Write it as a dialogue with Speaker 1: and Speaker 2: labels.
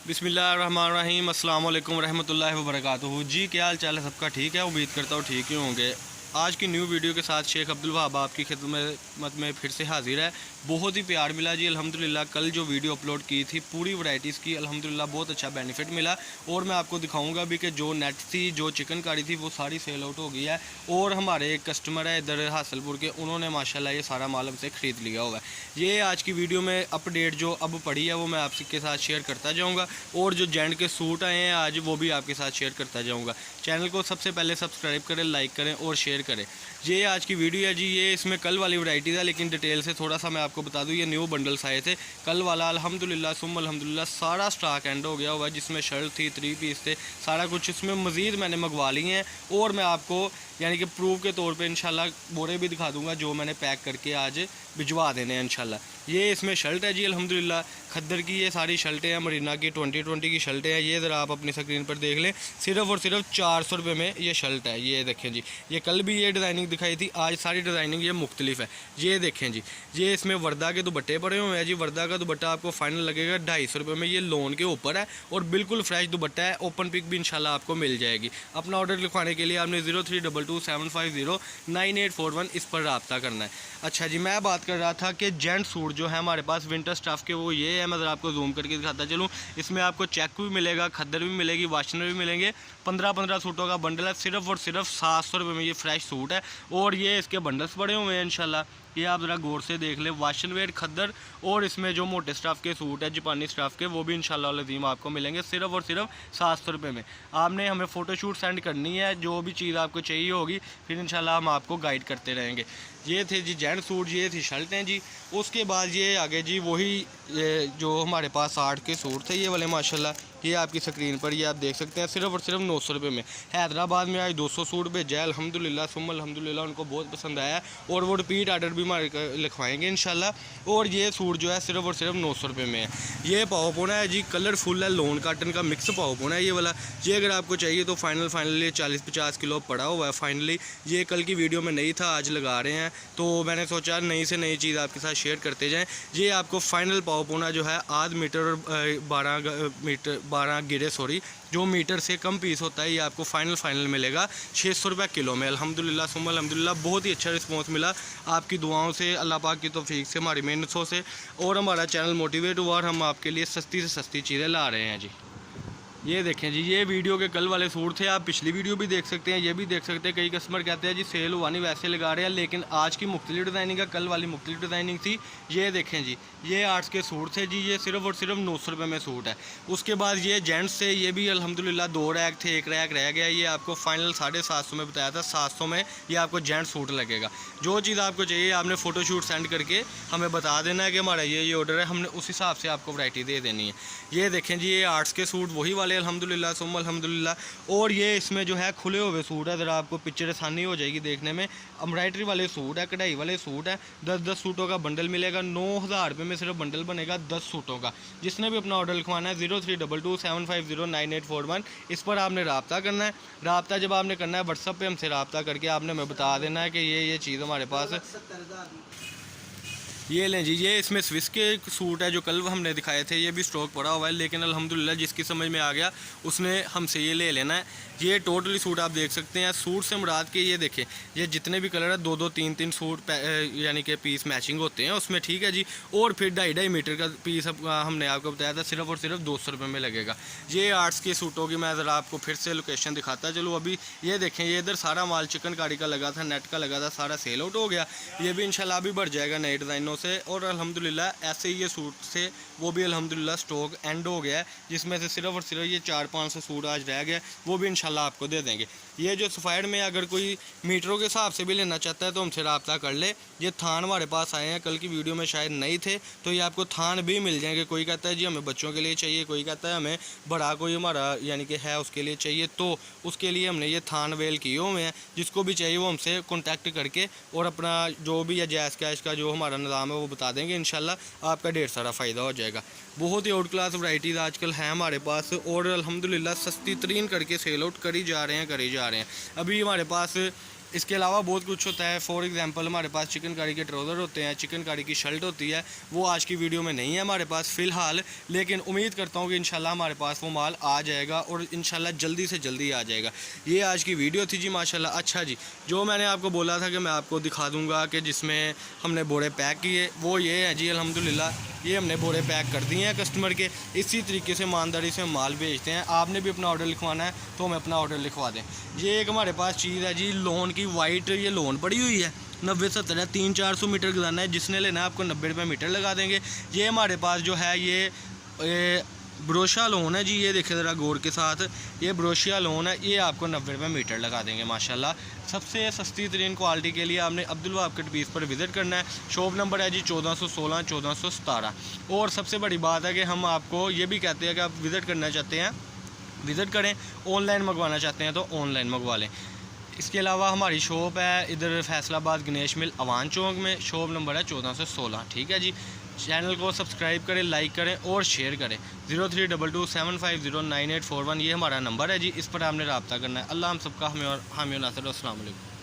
Speaker 1: बिस्मिल्लाहिर्रहमानिर्रहीम अस्सलाम वालेकुम रहमतुल्लाहि व बरकातुहू। जी क्या हाल चाल है सबका? ठीक है, उम्मीद करता हूँ ठीक ही होंगे। आज की न्यू वीडियो के साथ शेख अब्दुल वहाब आपकी खिदमत में फिर से हाजिर है। बहुत ही प्यार मिला जी अल्हम्दुलिल्लाह। कल जो वीडियो अपलोड की थी पूरी वैरायटीज़ की अल्हम्दुलिल्लाह बहुत अच्छा बेनिफिट मिला और मैं आपको दिखाऊंगा भी कि जो नेट थी, जो चिकन कारी थी, वो सारी सेल आउट हो गई है। और हमारे एक कस्टमर है इधर हासलपुर के, उन्होंने माशाल्लाह ये सारा माल हमसे ख़रीद लिया हुआ है। ये आज की वीडियो में अपडेट जो अब पड़ी है वो मैं आपके साथ शेयर करता जाऊँगा और जो जेंट के सूट आए हैं आज वो भी आपके साथ शेयर करता जाऊँगा। चैनल को सबसे पहले सब्सक्राइब करें, लाइक करें और शेयर करें। ये आज की वीडियो है जी, ये इसमें कल वाली वैरायटी था लेकिन डिटेल से थोड़ा सा मैं आपको बता दूं। ये न्यू बंडल्स आए थे कल वाला अल्हम्दुलिल्लाह सुम्मा अल्हम्दुलिल्लाह सारा स्टॉक एंड हो गया हुआ है। जिसमें शर्ट थी, 3 पीस थे, सारा कुछ इसमें मज़ीद मैंने मंगवा लिए हैं और मैं आपको यानी कि प्रूफ के तौर पे इंशाल्लाह बोरे भी दिखा दूंगा जो मैंने पैक करके आज भिजवा देने हैं इंशाल्लाह। ये इसमें शर्ट है जी अल्हम्दुलिल्लाह खद्दर की, ये सारी शर्टें हैं मरीना की 2020 की शर्टें हैं। ये ज़रा आप अपनी स्क्रीन पर देख लें, सिर्फ़ और सिर्फ 400 रुपये में ये शर्ट है। ये देखें जी, ये कल भी ये डिज़ाइनिंग दिखाई थी, आज सारी डिज़ाइनिंग ये मुख्तलिफ है। ये देखें जी, ये इसमें वर्दा के दुपट्टे पड़े हुए हैं जी। वर्दा का दुपट्टा आपको फाइनल लगेगा 250 रुपये में। ये लोन के ऊपर है और बिल्कुल फ्रेश दुपट्टा है। ओपन पिक भी इंशाल्लाह आपको मिल जाएगी। अपना ऑर्डर लिखवाने के लिए आपने 032275098841 इस पर रब्ता करना है। अच्छा जी, मैं बात कर रहा था कि जेंट सूट जो है हमारे पास विंटर स्टफ़ के, वो ये है। मैं ज़रा आपको जूम करके दिखाता चलूँ। इसमें आपको चेक भी मिलेगा, खद्दर भी मिलेगी, वाशनर भी मिलेंगे। 15-15 सूटों का बंडल है। सिर्फ़ और सिर्फ 700 रुपये में ये फ्रेश सूट है और ये इसके बंडल्स पड़े हुए हैं इंशाल्लाह। ये आप ज़रा गौर से देख लें, वाशन वेयर, खद्दर और इसमें जो मोटे स्टफ़ के सूट है जापानी स्टफ़ के, वो भी इंशाल्लाह अज़ीम आपको मिलेंगे सिर्फ़ और सिर्फ 700 रुपये में। आपने हमें फ़ोटोशूट सेंड करनी है, जो भी चीज़ आपको चाहिए होगी, फिर इंशाल्लाह हम आपको गाइड करते रहेंगे। ये थे जी जेंट सूट, ये थी शर्टें जी। उसके बाद ये आगे जी वही जो हमारे पास 60 के सूट थे ये वाले माशाल्लाह। ये आपकी स्क्रीन पर ये आप देख सकते हैं सिर्फ़ और सिर्फ 900 रुपये में। हैदराबाद में आज 200 सूट भेजा है अल्हम्दुलिल्लाह सुम्मा अल्हम्दुलिल्लाह, उनको बहुत पसंद आया और वो रिपीट आर्डर भी हमारे लिखवाएंगे इंशाल्लाह। और ये सूट जो है सिर्फ़ और सिर्फ 900 रुपये में है। ये पाव पोना है जी, कलरफुल है, लोन काटन का मिक्स पाव पोना है ये वाला। ये अगर आपको चाहिए तो फाइनली 40-50 किलो पड़ा हुआ है फाइनली। ये कल की वीडियो में नहीं था, आज लगा रहे हैं तो मैंने सोचा नई से नई चीज़ आपके साथ शेयर करते जाएँ। ये आपको फाइनल पाव पोना जो है आध मीटर और 12 गिरे जो मीटर से कम पीस होता है, ये आपको फाइनल मिलेगा 600 रुपये किलो में। अल्हम्दुलिल्लाह सुम्मा अल्हम्दुलिल्लाह बहुत ही अच्छा रिस्पांस मिला आपकी दुआओं से, अल्लाह पाक की तौफीक से, हमारी मेहनतों से, और हमारा चैनल मोटिवेट हुआ और हम आपके लिए सस्ती से सस्ती चीज़ें ला रहे हैं जी। ये देखें जी, ये वीडियो के कल वाले सूट थे, आप पिछली वीडियो भी देख सकते हैं, ये भी देख सकते हैं। कई कस्टमर कहते हैं जी सेल हुआ नहीं वैसे लगा रहे हैं, लेकिन आज की मुख्तलिफ डिज़ाइनिंग है, कल वाली मुख्तलिफ डिज़ाइनिंग थी। ये देखें जी, ये आर्ट्स के सूट थे जी, ये सिर्फ़ और सिर्फ 900 रुपये में सूट है। उसके बाद ये जेंट्स से, ये भी अल्हम्दुलिल्लाह 2 रैक थे, 1 रैक रह गया। ये आपको फाइनल 750 में बताया था, 700 में ये आपको जेंट सूट लगेगा। जो चीज़ आपको चाहिए आपने फ़ोटोशूट सेंड करके हमें बता देना है कि हमारा ये ऑर्डर है, हमने उस हिसाब से आपको वैरायटी दे देनी है। ये देखें जी, ये आर्ट्स के सूट वही वाले अल्हम्दुलिल्लाह अल्हम्दुलिल्लाह। और ये इसमें जो है खुले हुए सूट है, ज़रा आपको पिक्चर आसानी हो जाएगी देखने में। एम्ब्रॉयडरी वाले सूट है, कढ़ाई वाले सूट है। 10-10 सूटों का बंडल मिलेगा। 9000 रुपये में सिर्फ बंडल बनेगा 10 सूटों का। जिसने भी अपना ऑर्डर लिखवाना है 032275098841 इस पर आपने रब्ता करना है। रब्ता जब आपने करना है व्हाट्सअप पर हमसे रब्ता करके आपने हमें बता देना है कि ये चीज़ हमारे पास है। ये लें जी, ये इसमें स्विस के सूट है जो कल हमने दिखाए थे, ये भी स्टॉक पड़ा हुआ है, लेकिन अल्हम्दुलिल्लाह जिसकी समझ में आ गया उसने हमसे ये ले लेना है। ये टोटली सूट आप देख सकते हैं। सूट से मुराद के ये देखें, ये जितने भी कलर है 2-2, 3-3 सूट यानी कि पीस मैचिंग होते हैं उसमें, ठीक है जी। और फिर 2.5 मीटर का पीस हमने आपको बताया था सिर्फ़ और सिर्फ 200 रुपये में लगेगा। ये आर्ट्स के सूटों की मैं ज़रा आपको फिर से लोकेशन दिखाता चलो। अभी ये देखें, ये इधर सारा माल चिकनकारी का लगा था, नेट का लगा था, सारा सेल आउट हो गया। ये भी इंशाल्लाह अभी बढ़ जाएगा नए डिज़ाइनों से। और अल्हम्दुलिल्लाह ऐसे ही ये सूट से वो भी अल्हम्दुलिल्लाह स्टॉक एंड हो गया है, जिसमें से सिर्फ और सिर्फ ये 400-500 सूट आज रह गया, वो भी इंशाल्लाह आपको दे देंगे। ये जो सफ़ायर में अगर कोई मीटरों के हिसाब से भी लेना चाहता है तो हमसे रब्ता कर ले। ये थान हमारे पास आए हैं, कल की वीडियो में शायद नहीं थे, तो ये आपको थान भी मिल जाएंगे। कोई कहता है जी हमें बच्चों के लिए चाहिए, कोई कहता है हमें बड़ा कोई हमारा यानी कि है उसके लिए चाहिए, तो उसके लिए हमने ये थान वेल किए हुए हैं। जिसको भी चाहिए वो हमसे कॉन्टैक्ट करके और अपना जो भी है जैस कैश का जो हमारा निज़ाम है वो बता देंगे, इंशाल्लाह आपका ढेर सारा फ़ायदा हो जाएगा। बहुत ही आउट क्लास वैरायटीज़ आजकल हैं हमारे पास और अल्हम्दुलिल्लाह सस्ती तरीन करके सेल आउट करी जा रहे हैं। अभी हमारे पास इसके अलावा बहुत कुछ होता है। फॉर एग्जांपल हमारे पास चिकन कारी के ट्राउज़र होते हैं, चिकन कारी की शर्ट होती है, वो आज की वीडियो में नहीं है हमारे पास फ़िलहाल, लेकिन उम्मीद करता हूँ कि इंशाल्लाह हमारे पास वो माल आ जाएगा और इंशाल्लाह जल्दी से जल्दी आ जाएगा। ये आज की वीडियो थी जी माशाल्लाह। अच्छा जी, जो मैंने आपको बोला था कि मैं आपको दिखा दूँगा कि जिसमें हमने बोरे पैक किए, वो ये है जी अल्हम्दुलिल्लाह। ये हमने बोरे पैक कर दिए हैं कस्टमर के। इसी तरीके से ईमानदारी से माल भेजते हैं। आपने भी अपना ऑर्डर लिखवाना है तो हमें अपना ऑर्डर लिखवा दें। ये एक हमारे पास चीज़ है जी लोन की वाइट, ये लोन पड़ी हुई है 90-70 है, 300-400 मीटर गुजारना है। जिसने लेना है आपको 90 रुपये मीटर लगा देंगे। ये हमारे पास जो है ये ब्रोशिया लोन है जी, ये देखिए ज़रा गौर के साथ, ये ब्रोशिया लोन है, ये आपको 90 रुपये मीटर लगा देंगे माशाल्लाह। सबसे सस्ती तरीन क्वालिटी के लिए आपने अब्दुल वहाब कट पीस पर विज़िट करना है। शॉप नंबर है जी 1416 1417। और सबसे बड़ी बात है कि हम आपको ये भी कहते हैं कि आप विज़िट करना चाहते हैं विज़िट करें, ऑनलाइन मंगवाना चाहते हैं तो ऑनलाइन मंगवा लें। इसके अलावा हमारी शॉप है इधर फैसलाबाद गणेश मिल अवान चौक में, शॉप नंबर है 1416। ठीक है जी। चैनल को सब्सक्राइब करें, लाइक करें और शेयर करें। 032275098141 ये हमारा नंबर है जी, इस पर आपने रब्ता करना है। अल्लाह हम सबका हामी और नासिर। अस्सलाम वालेकुम।